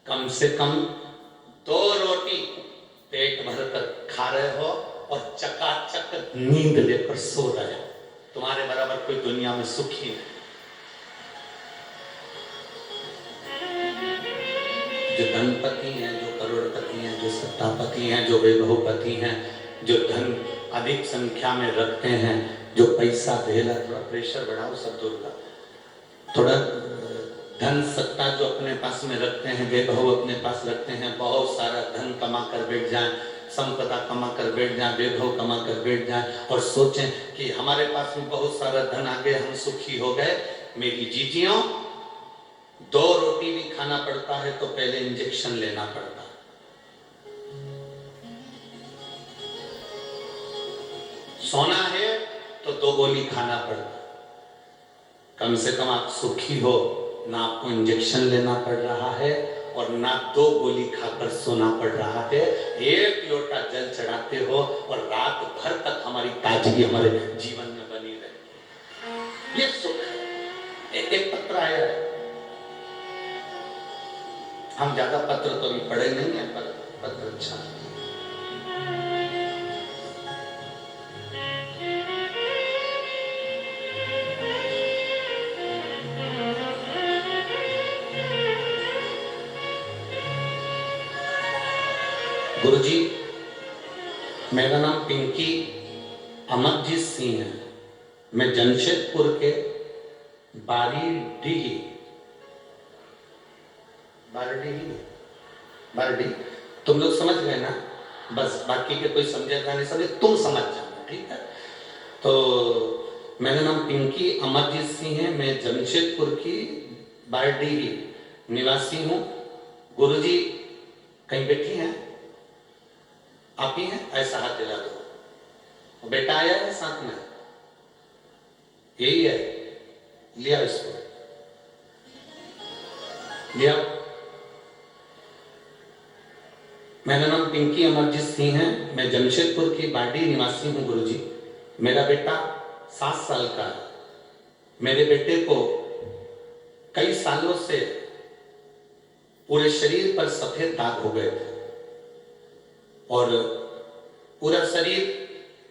कम से कम 2 रोटी पेट भरकर खा रहे हो और चकाचक नींद लेकर सो रहे हो, तुम्हारे बराबर कोई दुनिया में सुखी नहीं। जो धनपति हैं, जो करोड़पति हैं, जो सत्तापति हैं, जो वैभवपति हैं, जो धन अधिक संख्या में रखते हैं, जो पैसा धेला, थोड़ा प्रेशर बढ़ाओ सब दूर का, थोड़ा धन सत्ता जो अपने पास में रखते हैं, वैभव अपने पास रखते हैं, बहुत सारा धन कमा कर बैठ जाएं, संपदा कमा कर बैठ जाएं, वैभव कमा कर बैठ जाएं और सोचें कि हमारे पास में बहुत सारा धन आ गया, हम सुखी हो गए। मेरी जीजियों, 2 रोटी भी खाना पड़ता है तो पहले इंजेक्शन लेना पड़ता है। सोना है तो 2 गोली खाना पड़ता है। कम से कम आप सुखी हो, ना आपको इंजेक्शन लेना पड़ रहा है और ना 2 गोली खाकर सोना पड़ रहा है, 1 लोटा जल चढ़ाते हो और रात भर तक हमारी ताजगी हमारे जीवन में बनी रहे, ये सुख है। एक पत्र आया है, हम ज्यादा पत्र तो अभी पढ़े नहीं है, पर पत्र अच्छा है। गुरुजी, मेरा नाम पिंकी अमरजीत सिंह है, मैं जमशेदपुर के बारडी, तुम लोग समझ गए ना, बस बाकी के कोई समझेगा नहीं समझे, तुम समझ जाना, ठीक है। तो मेरा नाम पिंकी अमरजीत सिंह है, मैं जमशेदपुर की बारडी निवासी हूँ। गुरुजी कहीं बैठी हैं, आप ही हैं, ऐसा हाथ दिला दो, बेटा आया है साथ में, यही है, लिया इसको, लिया। मेरा नाम पिंकी अमरजीत सिंह है, मैं जमशेदपुर की बाडी निवासी हूँ। गुरुजी, मेरा बेटा 7 साल का है। मेरे बेटे को कई सालों से पूरे शरीर पर सफेद दाग हो गए थे और पूरा शरीर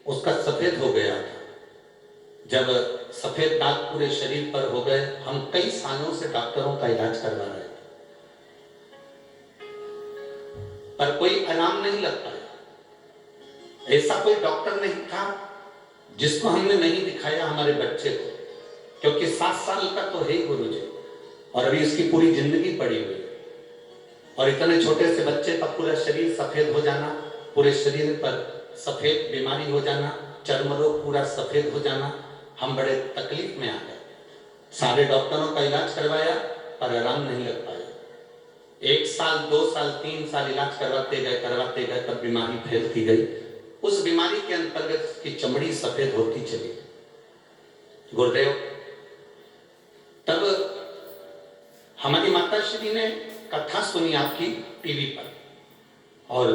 उसका सफेद हो गया था जब सफेद दाग पूरे शरीर पर हो गए, हम कई सालों से डॉक्टरों का इलाज करवा रहे थे, पर कोई आराम नहीं लग पाया। ऐसा कोई डॉक्टर नहीं था जिसको हमने नहीं दिखाया हमारे बच्चे को, क्योंकि 7 साल का तो है ही गुरुजी, और अभी इसकी पूरी जिंदगी पड़ी हुई है। और इतने छोटे से बच्चे का पूरा शरीर सफेद हो जाना, पूरे शरीर पर सफेद बीमारी हो जाना, चर्म रोग पूरा सफेद हो जाना, हम बड़े तकलीफ में आ गए। सारे डॉक्टरों का इलाज करवाया पर आराम नहीं लग पाया। 1 साल 2 साल 3 साल इलाज करवाते गए, तब बीमारी फैलती गई। उस बीमारी के अंतर्गत उसकी चमड़ी सफेद होती चली। गुरुदेव, तब हमारी माता श्री ने कथा सुनी आपकी टीवी पर, और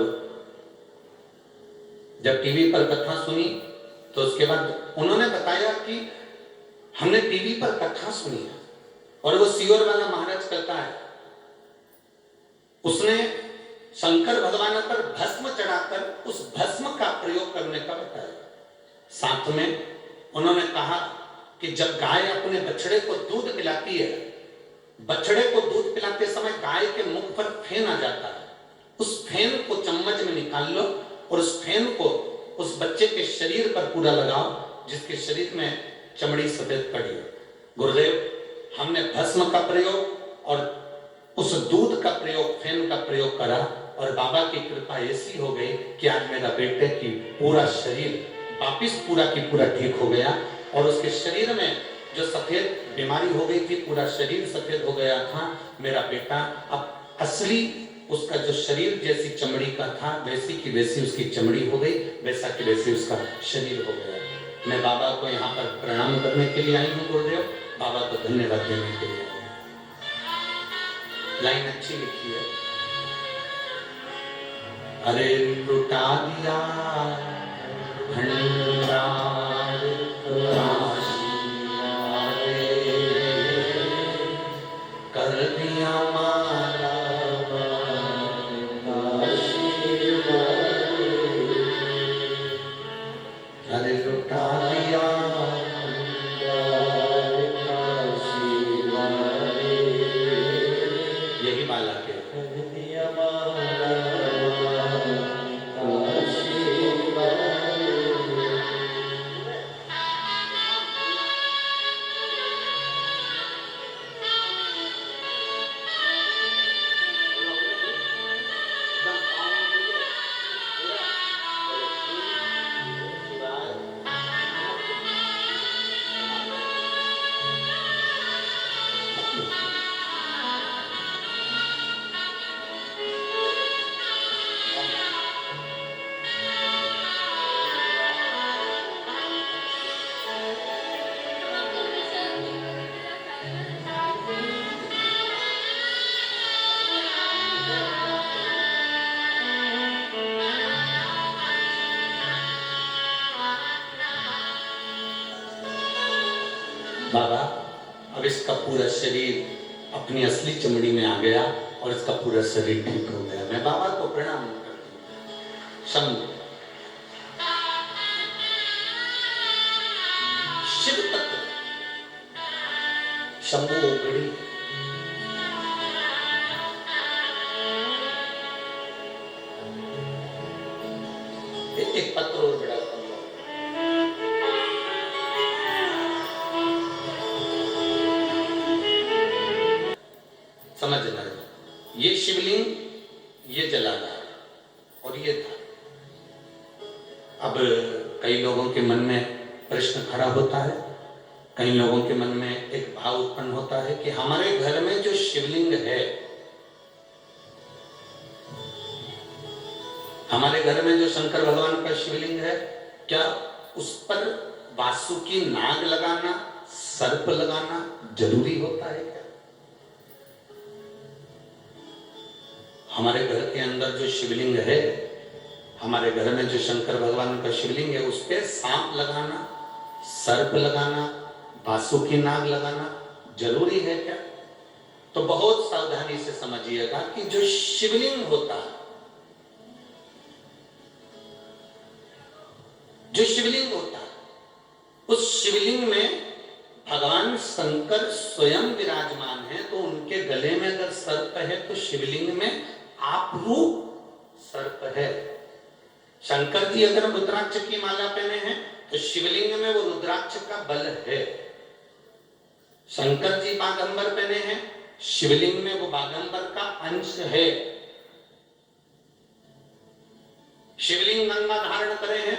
जब टीवी पर कथा सुनी तो उसके बाद उन्होंने बताया कि हमने टीवी पर कथा सुनी है, और वो सीवर वाला महाराज कहता है, उसने शंकर भगवान पर भस्म चढ़ाकर उस भस्म का प्रयोग करने का बताया। साथ में उन्होंने कहा कि जब गाय अपने बछड़े को दूध पिलाती है, बछड़े को दूध पिलाते समय गाय के मुख पर फेन आ जाता है, उस फेन को चम्मच में निकाल लो और उस फेन को उस बच्चे के शरीर पर पूरा लगाओ, जिसके शरीर में चमड़ी सफेद पड़ी है। गुरुदेव, हमने भस्म का प्रयोग और उस दूध का प्रयोग, फेन का प्रयोग करा, और बाबा की कृपा ऐसी हो गई कि आज मेरा बेटे की पूरा शरीर वापिस पूरा की पूरा ठीक हो गया, और उसके शरीर में जो सफेद बीमारी हो गई थी, पूरा शरीर सफेद हो गया था। मेरा बेटा अब असली उसका जो शरीर जैसी चमड़ी का था, वैसी की वैसी उसकी चमड़ी हो गई, वैसा की वैसी उसका शरीर हो गया। मैं बाबा को यहाँ पर प्रणाम करने के लिए आई हूँ गुरुदेव, बाबा को धन्यवाद देने के लिए। लाइन अच्छी लिखी है, अरे लुटा दिया भंडार कर दिया मारा, अरे लुटा दिया यही बाला के बाबा, अब इसका पूरा शरीर अपनी असली चमड़ी में आ गया और इसका पूरा शरीर ठीक हो गया। मैं बाबा को प्रणाम करती हूँ। शंभु शिव तत्व, शंभु ओगड़ी, एक पत्र और बड़ा समझना है। ये शिवलिंग, ये जलाधार और ये था। अब कई लोगों के मन में प्रश्न खड़ा होता है, कई लोगों के मन में एक भाव उत्पन्न होता है कि हमारे घर में जो शिवलिंग है, हमारे घर में जो शंकर भगवान का शिवलिंग है, क्या उस पर वासुकी नाग लगाना, सर्प लगाना जरूरी होता है क्या? हमारे घर के अंदर जो शिवलिंग है, हमारे घर में जो शंकर भगवान का शिवलिंग है, उस पे सांप लगाना, सर्प लगाना, वासुकी नाग लगाना जरूरी है क्या? तो बहुत सावधानी से समझिएगा कि जो शिवलिंग होता है, जो शिवलिंग होता है, उस शिवलिंग में भगवान शंकर स्वयं विराजमान है, तो उनके गले में अगर सर्प है तो शिवलिंग में आप रूप सर्प है। शंकर जी अगर रुद्राक्ष की माला पहने हैं तो शिवलिंग में वो रुद्राक्ष का बल है। शंकर जी बागंबर पहने हैं, शिवलिंग में वो बागंबर का अंश है। शिवलिंग गंगा धारण करे हैं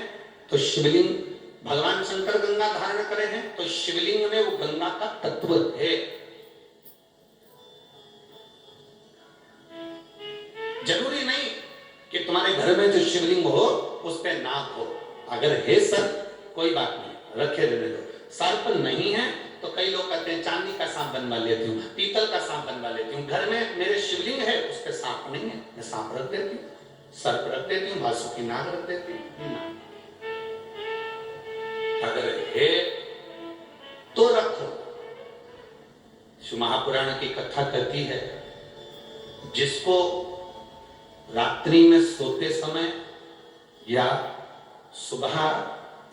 तो शिवलिंग, भगवान शंकर गंगा धारण करे हैं तो शिवलिंग में वो गंगा का तत्व है। जरूरी नहीं कि तुम्हारे घर में जो शिवलिंग हो उस पे नाग हो। अगर है सर्प कोई बात नहीं, रखे रहने दो। सर्प नहीं है तो कई लोग कहते हैं चांदी का सांप बनवा लेती हूँ, पीतल का सांप बनवा लेती हूँ। घर में मेरे शिवलिंग है, उस पे सांप नहीं है, मैं सांप रख देती हूँ, सर्प रख देती हूँ, वासुकी नाग रख देती हूँ। अगर है तो रखो। शिव महापुराण की कथा कहती है, जिसको रात्रि में सोते समय या सुबह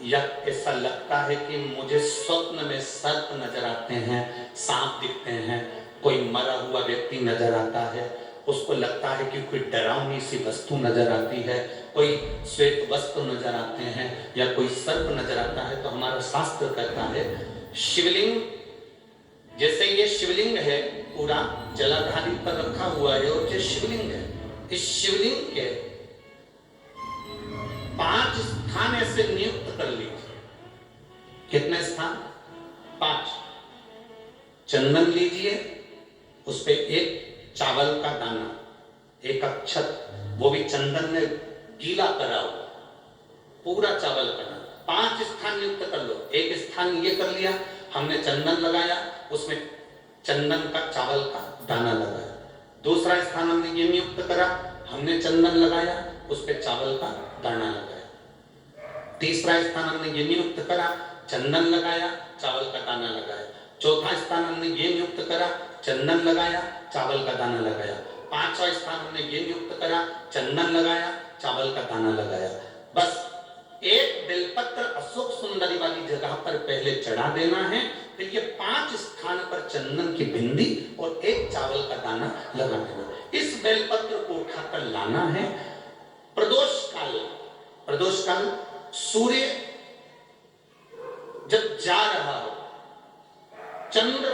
या ऐसा लगता है कि मुझे स्वप्न में सर्प नजर आते हैं, सांप दिखते हैं, कोई मरा हुआ व्यक्ति नजर आता है, उसको लगता है कि कोई डरावनी सी वस्तु नजर आती है, कोई श्वेत वस्त्र नजर आते हैं या कोई सर्प नजर आता है, तो हमारा शास्त्र कहता है शिवलिंग, जैसे ये शिवलिंग है पूरा जलाधारी पर रखा हुआ है और ये शिवलिंग है, इस शिवलिंग के 5 स्थान ऐसे नियुक्त कर लीजिए। कितने स्थान? 5। चंदन लीजिए, उस पे एक चावल का दाना, एक अक्षत, वो भी चंदन में गीला करा हुआ, पूरा चावल का दाना। 5 स्थान नियुक्त कर लो। एक स्थान ये कर लिया, हमने चंदन लगाया, उसमें चंदन का चावल का दाना लगाया। दूसरा स्थान हमने ये नियुक्त करा, हमने चंदन लगाया, उस पे चावल का दाना लगाया। तीसरा स्थान हमने ये नियुक्त करा, चंदन लगाया, चावल का दाना लगाया। चौथा स्थान हमने ये नियुक्त करा, चंदन लगाया, चावल का दाना लगाया। 5वां स्थान हमने ये नियुक्त करा, चंदन लगाया, चावल का दाना लगाया। बस एक बेलपत्र अशोक सुंदरी वाली जगह पर पहले चढ़ा देना है, फिर ये 5 स्थान पर चंदन की बिंदी और एक चावल का दाना लगा देना। इस बेलपत्र को उठाकर लाना है प्रदोष काल। प्रदोष काल सूर्य जब जा रहा हो, चंद्र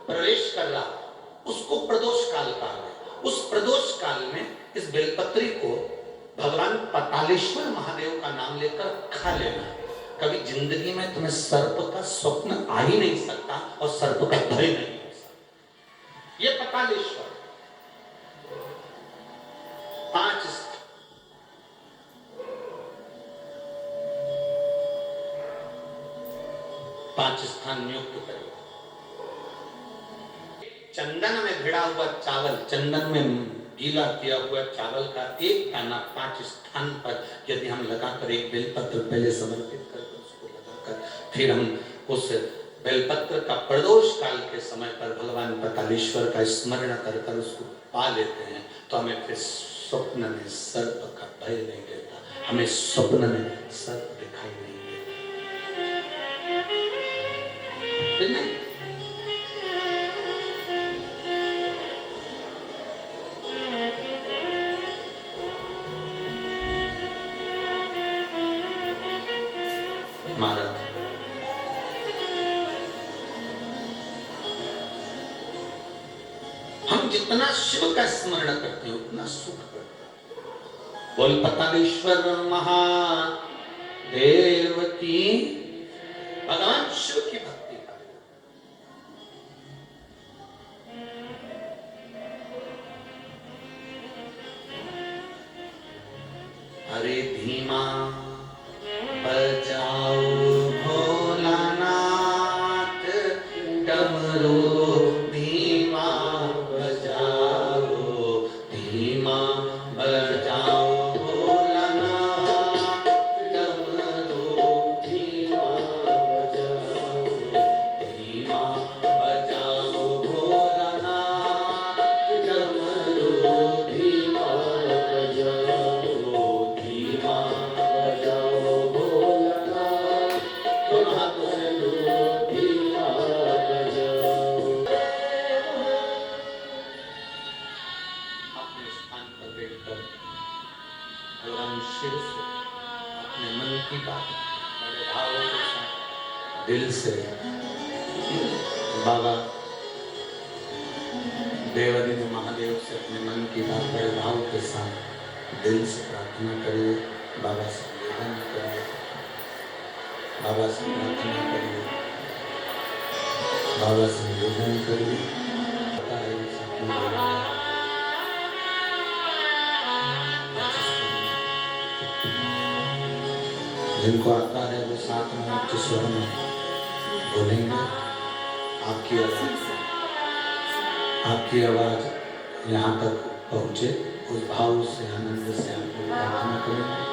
प्रवेश कर रहा हो, उसको प्रदोष काल कहा है। उस प्रदोष काल में इस बेलपत्री को भगवान पतालेश्वर महादेव का नाम लेकर खा लेना है। कभी जिंदगी में तुम्हें सर्प का स्वप्न आ ही नहीं सकता और सर्प का भय नहीं हो सकता। ये पतालेश्वर 5 स्थान नियुक्त करें। चंदन में भिड़ा हुआ चावल, चंदन में गीला किया हुआ चावल का एक दाना 5 स्थान पर यदि हम लगाकर एक बेलपत्र पहले समर्पित करके उसको लगाकर फिर हम उस बेलपत्र का प्रदोष काल के समय पर भगवान पतालेश्वर का स्मरण कर कर उसको पा लेते हैं, तो हमें फिर स्वप्न में सर्प का भय नहीं देता, हमें स्वप्न में सर्प दिखाई नहीं देता। महाराज हम जितना शिव का स्मरण करते हैं उतना सुख करते हैं। बोल पतालेश्वर महादेव की, भगवान शिव की भक्ति का। अरे धीमा बजाओ भोलानाथ डमरू, धीमा बजाओ, धीमा बजाओ भोलानाथ डमरू, धीमा बजाओ। दिल से बाबा देवादिदेव महादेव से अपने मन की बात बड़े भाव के साथ दिल से प्रार्थना करिए, बाबा से निवेदन करिए, बाबा से प्रार्थना करिए, बाबा से निवेदन करिए। पता है साथ में जिनको आता है वो साथ में उच्च स्वर में बोलेंगे। आपकी आवाज यहाँ तक पहुँचे, उस भाव से आनंद से आप लोग प्रार्थना करें।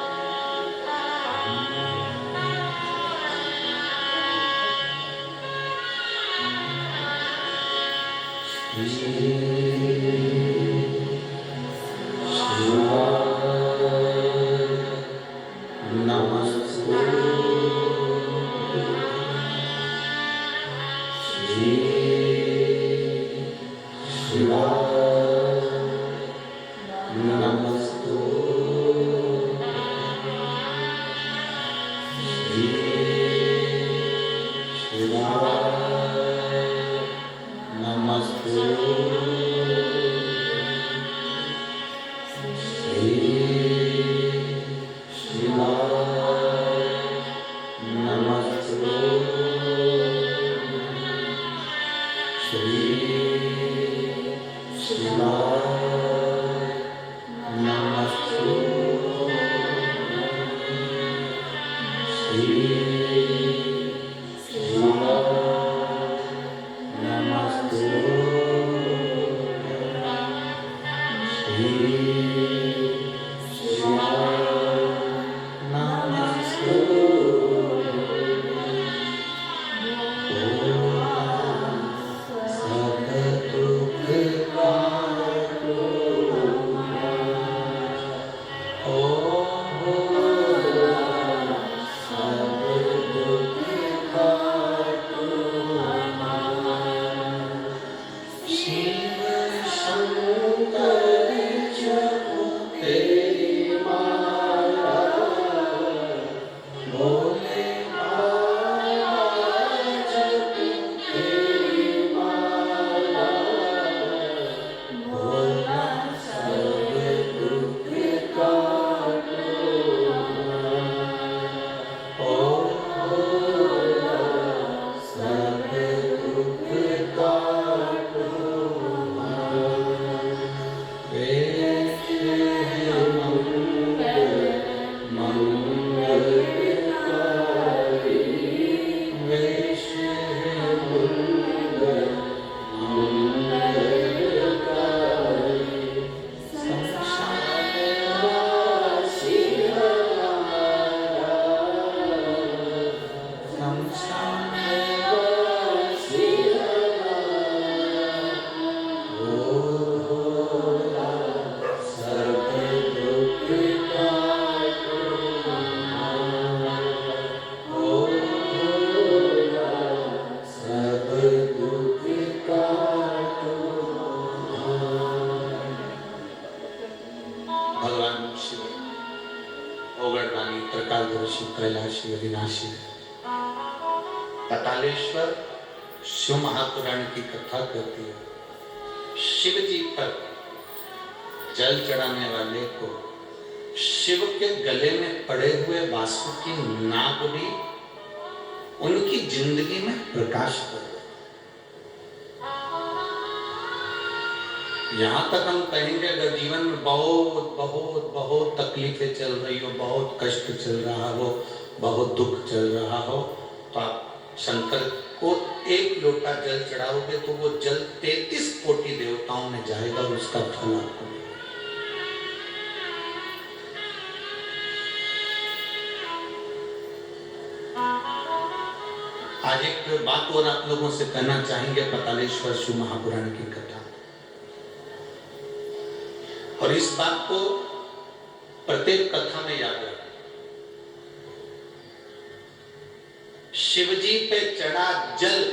कैलाशी अविनाशी पतालेश्वर शिव महापुराण की कथा कहती है। शिव जी पर जल चढ़ाने वाले को शिव के गले में पड़े हुए वासुकी नाग भी उनकी जिंदगी में प्रकाश कर दे। यहां तक हम कहेंगे अगर जीवन में बहुत बहुत बहुत तकलीफें चल रही हो, बहुत कष्ट चल रहा हो, बहुत दुख चल रहा हो, तो आप शंकर को एक लोटा जल चढ़ाओगे तो वो जल 33 कोटि देवताओं में जाएगा और उसका फल आपको मिलेगा। आज एक बात और आप लोगों से कहना चाहेंगे पतालेश्वर शिव महापुराण की कथा, और इस बात को प्रत्येक कथा में याद रखें। शिवजी पे चढ़ा जल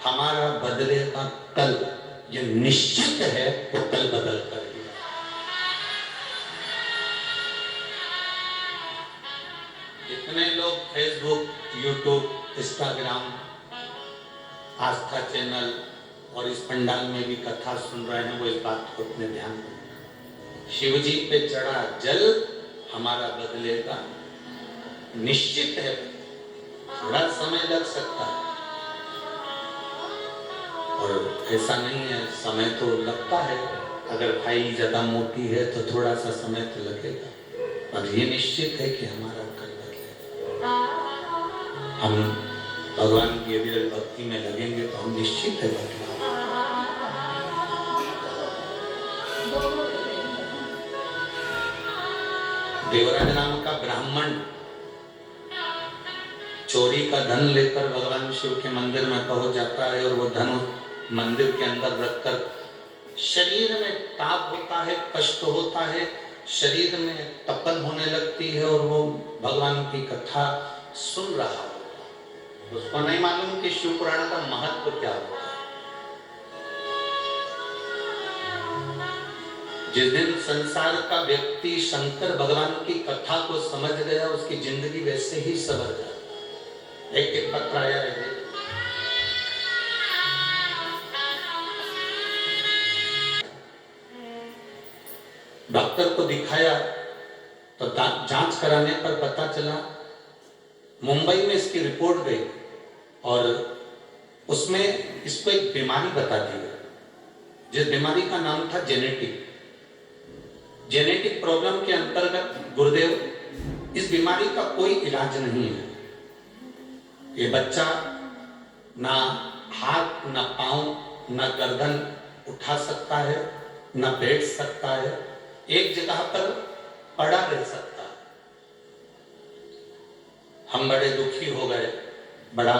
हमारा बदलेगा कल, ये निश्चित है वो कल बदल कर दिया। जितने लोग फेसबुक, यूट्यूब, इंस्टाग्राम, आस्था चैनल और इस पंडाल में भी कथा सुन रहे हैं, वो इस बात को अपने ध्यान में, शिव जी पे चढ़ा जल हमारा बदलेगा, निश्चित है। थोड़ा समय लग सकता है और ऐसा नहीं है, समय तो लगता है। अगर फाइल ज्यादा मोटी है तो थोड़ा सा समय तो लगेगा, पर ये निश्चित है कि हमारा कल बदलेगा। हम भगवान की अविरल भक्ति में लगेंगे तो हम निश्चित है बदलेंगे। देवराज नाम का ब्राह्मण चोरी का धन लेकर भगवान शिव के मंदिर में पहुंच जाता है और वो धन मंदिर के अंदर रखकर शरीर में ताप होता है, कष्ट होता है, शरीर में तपन होने लगती है और वो भगवान की कथा सुन रहा होता है। उसको नहीं मालूम कि शिव पुराण का महत्व क्या होता है। जिस दिन संसार का व्यक्ति शंकर भगवान की कथा को समझ गया, उसकी जिंदगी वैसे ही सवर जाती। एक पत्र आया है, डॉक्टर को दिखाया तो जांच कराने पर पता चला, मुंबई में इसकी रिपोर्ट गई और उसमें इसको एक बीमारी बता दी गई, जिस बीमारी का नाम था जेनेटिक प्रॉब्लम के अंतर्गत गुरुदेव इस बीमारी का कोई इलाज नहीं है। ये बच्चा ना हाथ, ना पांव, ना गर्दन उठा सकता है, ना बैठ सकता है, एक जगह पर पड़ा रह सकता है। हम बड़े दुखी हो गए, बड़ा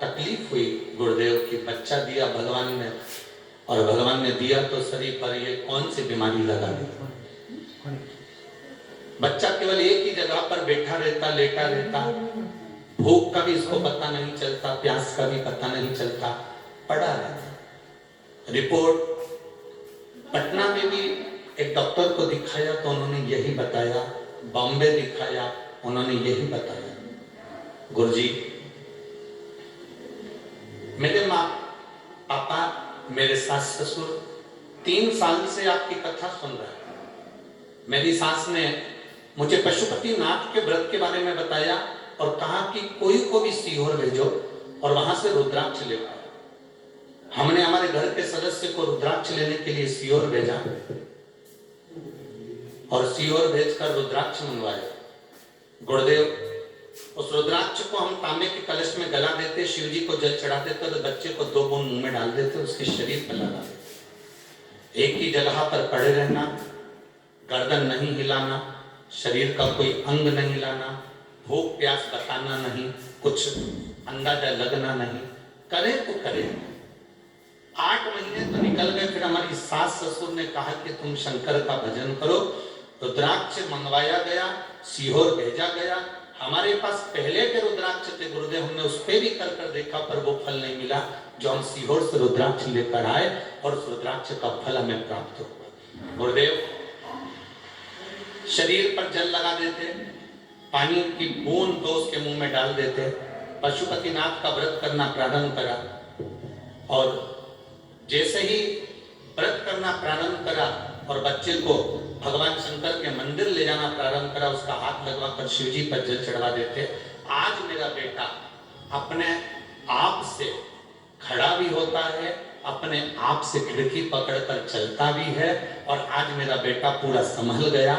तकलीफ हुई गुरुदेव की। बच्चा दिया भगवान ने और भगवान ने दिया तो शरीर पर ये कौन सी बीमारी लगा दी। बच्चा केवल एक ही जगह पर बैठा रहता, लेटा रहता, भूख का भी इसको पता नहीं चलता, प्यास का भी पता नहीं चलता, पड़ा रहता। रिपोर्ट पटना में भी एक डॉक्टर को दिखाया तो उन्होंने यही बताया, बॉम्बे दिखाया उन्होंने यही बताया। गुरुजी, मेरे माँ पापा, मेरे सास ससुर 3 साल से आपकी कथा सुन रहे हैं। मेरी सास ने मुझे पशुपति नाथ के व्रत के बारे में बताया और कहा कि कोई को भी सीहोर भेजो और वहां से रुद्राक्ष ले आओ। हमने हमारे घर के सदस्य को रुद्राक्ष लेने के लिए सीहोर भेजा और सीहोर भेजकर रुद्राक्ष मंगवाया। गुरुदेव, उस रुद्राक्ष को हम तांबे के कलश में गला देते, शिव जी को जल चढ़ा देते तो बच्चे को 2 बूंद मुंह में डाल देते, उसके शरीर पर लगा देते। एक ही जगह पर पड़े रहना, गर्दन नहीं हिलाना, शरीर का कोई अंग नहीं हिलाना, भूख प्यास बताना नहीं, कुछ अंदाजा लगना नहीं, करे तो करे। 8 महीने तो निकल गए। फिर हमारी सास ससुर ने कहा कि तुम शंकर का भजन करो। रुद्राक्ष मंगवाया गया, सीहोर भेजा गया। हमारे पास पहले के रुद्राक्ष थे गुरुदेव, हमने उस पे भी कर देखा पर वो फल नहीं मिला जो हम सीहोर से रुद्राक्ष लेकर आए और उस रुद्राक्ष का फल हमें प्राप्त हुआ। गुरुदेव शरीर पर जल लगा देते, पानी की बूंद तो उसके मुंह में डाल देते। पशुपतिनाथ का व्रत करना प्रारंभ करा और जैसे ही व्रत करना प्रारंभ करा और बच्चे को भगवान शंकर के मंदिर ले जाना प्रारंभ करा, उसका हाथ लगवाकर शिव जी पर जल चढ़वा देते। आज मेरा बेटा अपने आप से खड़ा भी होता है, अपने आप से खिड़की पकड़कर चलता भी है और आज मेरा बेटा पूरा संभल गया।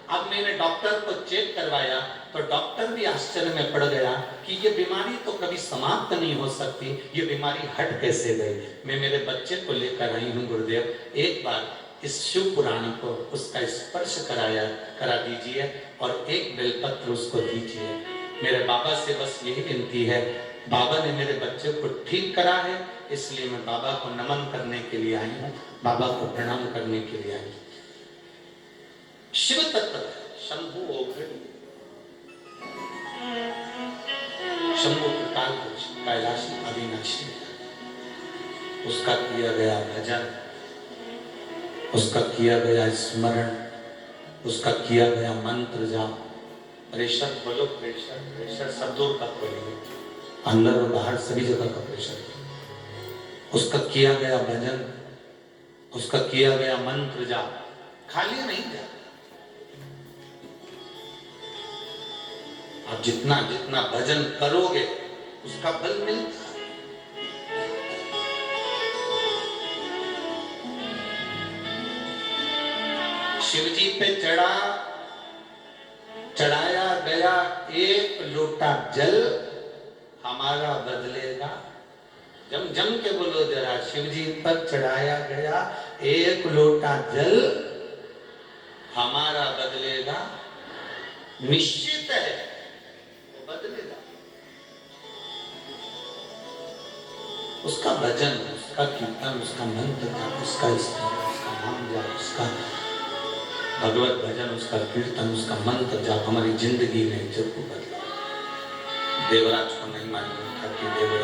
अब मैंने डॉक्टर को चेक करवाया तो डॉक्टर भी आश्चर्य में पड़ गया कि ये बीमारी तो कभी समाप्त नहीं हो सकती, ये बीमारी हट कैसे गई। मैं मेरे बच्चे को लेकर आई हूँ गुरुदेव, एक बार इस शिव पुराण को उसका स्पर्श करा दीजिए और एक बेलपत्र उसको दीजिए। मेरे बाबा से बस यही विनती है, बाबा ने मेरे बच्चे को ठीक करा है, इसलिए मैं बाबा को नमन करने के लिए आई हूँ, बाबा को प्रणाम करने के लिए आई हूँ। शिव तत्व शंभु ओघड़ी, शंभु काल कैलाशी अविनाशी, उसका किया गया भजन, उसका किया गया स्मरण, उसका किया गया मंत्र जाप। प्रेशर बोलो, प्रेशर प्रेशर सब दूर तक बोलिए। अंदर और बाहर सभी जगह का प्रेशर। उसका किया गया भजन, उसका किया गया मंत्र जाप खाली नहीं जाता। आप जितना जितना भजन करोगे उसका बल मिलता है। शिव जी पे चढ़ाया गया एक लोटा जल हमारा बदलेगा। जम जम के बोलो जरा, शिव जी पर चढ़ाया गया एक लोटा जल हमारा बदलेगा। निश्चित है वो बदलेगा। उसका भजन, उसका कीर्तन, उसका मंत्र, उसका नाम जाप, उसका भगवत भजन, उसका कीर्तन, उसका मंत्र जाप हमारी जिंदगी में जरूर बदला। देवराज को नहीं मालूम था कि देवराज